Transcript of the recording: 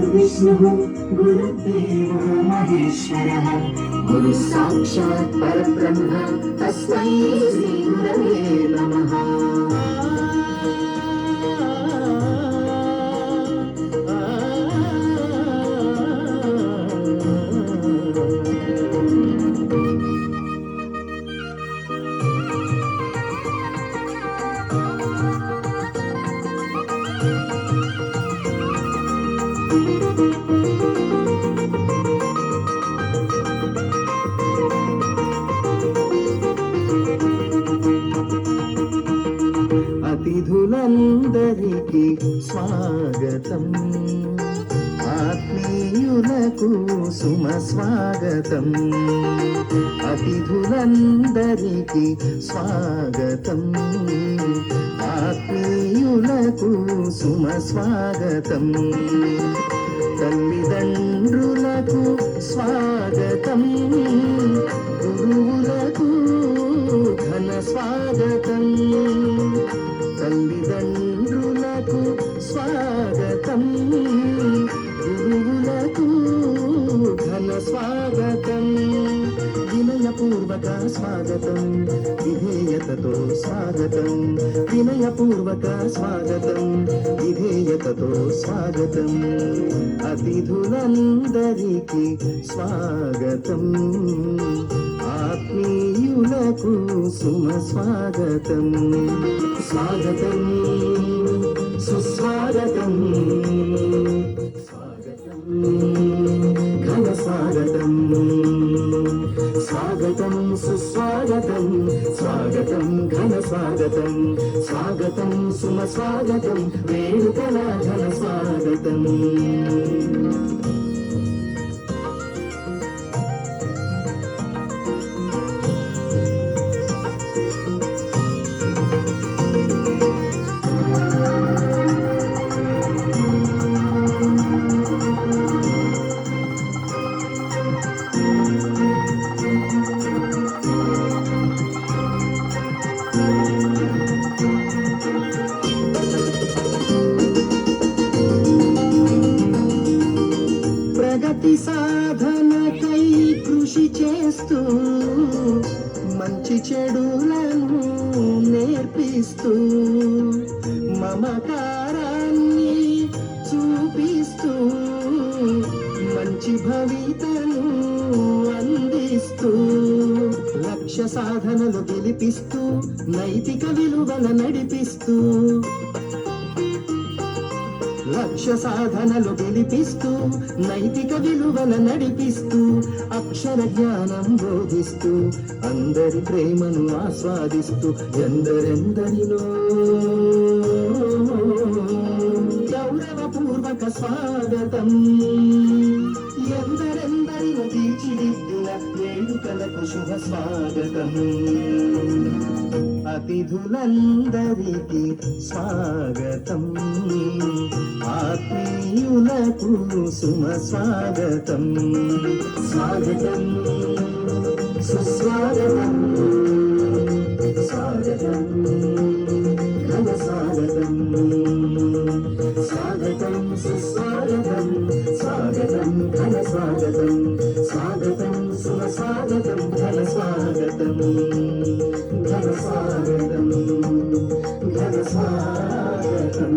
गुरुर्विष्णुः गुरुर्देवो महेश्वरः गुरुः साक्षात् परब्रह्म तस्मै श्रीगुरवे नमः। అతిథులందరికీ స్వాగతం, ఆత్మీయులకు సుమ స్వాగతం. అతిథులందరికీ స్వాగతం, ఆత్మీయులకు సుమ స్వాగతం. తల్లిదండ్రులకు స్వాగతం, గురువులకు ఘన స్వాగతం. తల్లిదండ్రులకు స్వాగతం, గురువులకు ఘన స్వాగతం. వినయపూర్వక స్వాగతం, విధేయతతో స్వాగతం. వినయపూర్వక స్వాగతం, విధేయతతో స్వాగతం. అతిథులందరికీ స్వాగతం, ఆత్మీయులకు సుమ స్వాగతం. స్వాగతం సుస్వాగతం, స్వాగతం ఘన స్వాగతం. స్వాగతం సుస్వాగతం, స్వాగతం ఘన స్వాగతం. స్వాగతం సుమ స్వాగతం, వేడుకల ఘన స్వాగతం. ప్రగతి సాధనకై కృషి చేస్తూ, మంచి చెడులను నేర్పిస్తూ, మమకారాన్ని చూపిస్తూ, మంచి భవితను అందిస్తూ, లక్ష్య సాధనలు గెలిపిస్తూ, నైతిక విలువల నడిపిస్తూ. లక్ష్య సాధనలు గెలిపిస్తూ, నైతిక విలువల నడిపిస్తూ, అక్షర జ్ఞానం బోధిస్తూ, అందరి ప్రేమను ఆస్వాదిస్తూ, ఎందరెందరిలో గౌరవపూర్వక స్వాగతం. ఎందరెందరిలో తీర్చిదిద్దిన వేడుకలకు శుభ స్వాగతం. అతిథులందరికీ స్వాగతం, ఆత్మీయులకు సుమ స్వాగతం. స్వాగతం సుస్వాగతం, స్వాగతం ఘన స్వాగతం. స్వాగతం సుస్వాగతం, స్వాగతం ఘన స్వాగతం. స్వాగతం సుమ స్వాగతం, ఘన స్వాగతం. ఘన స్వాగతం, ఘన స్వాగతం.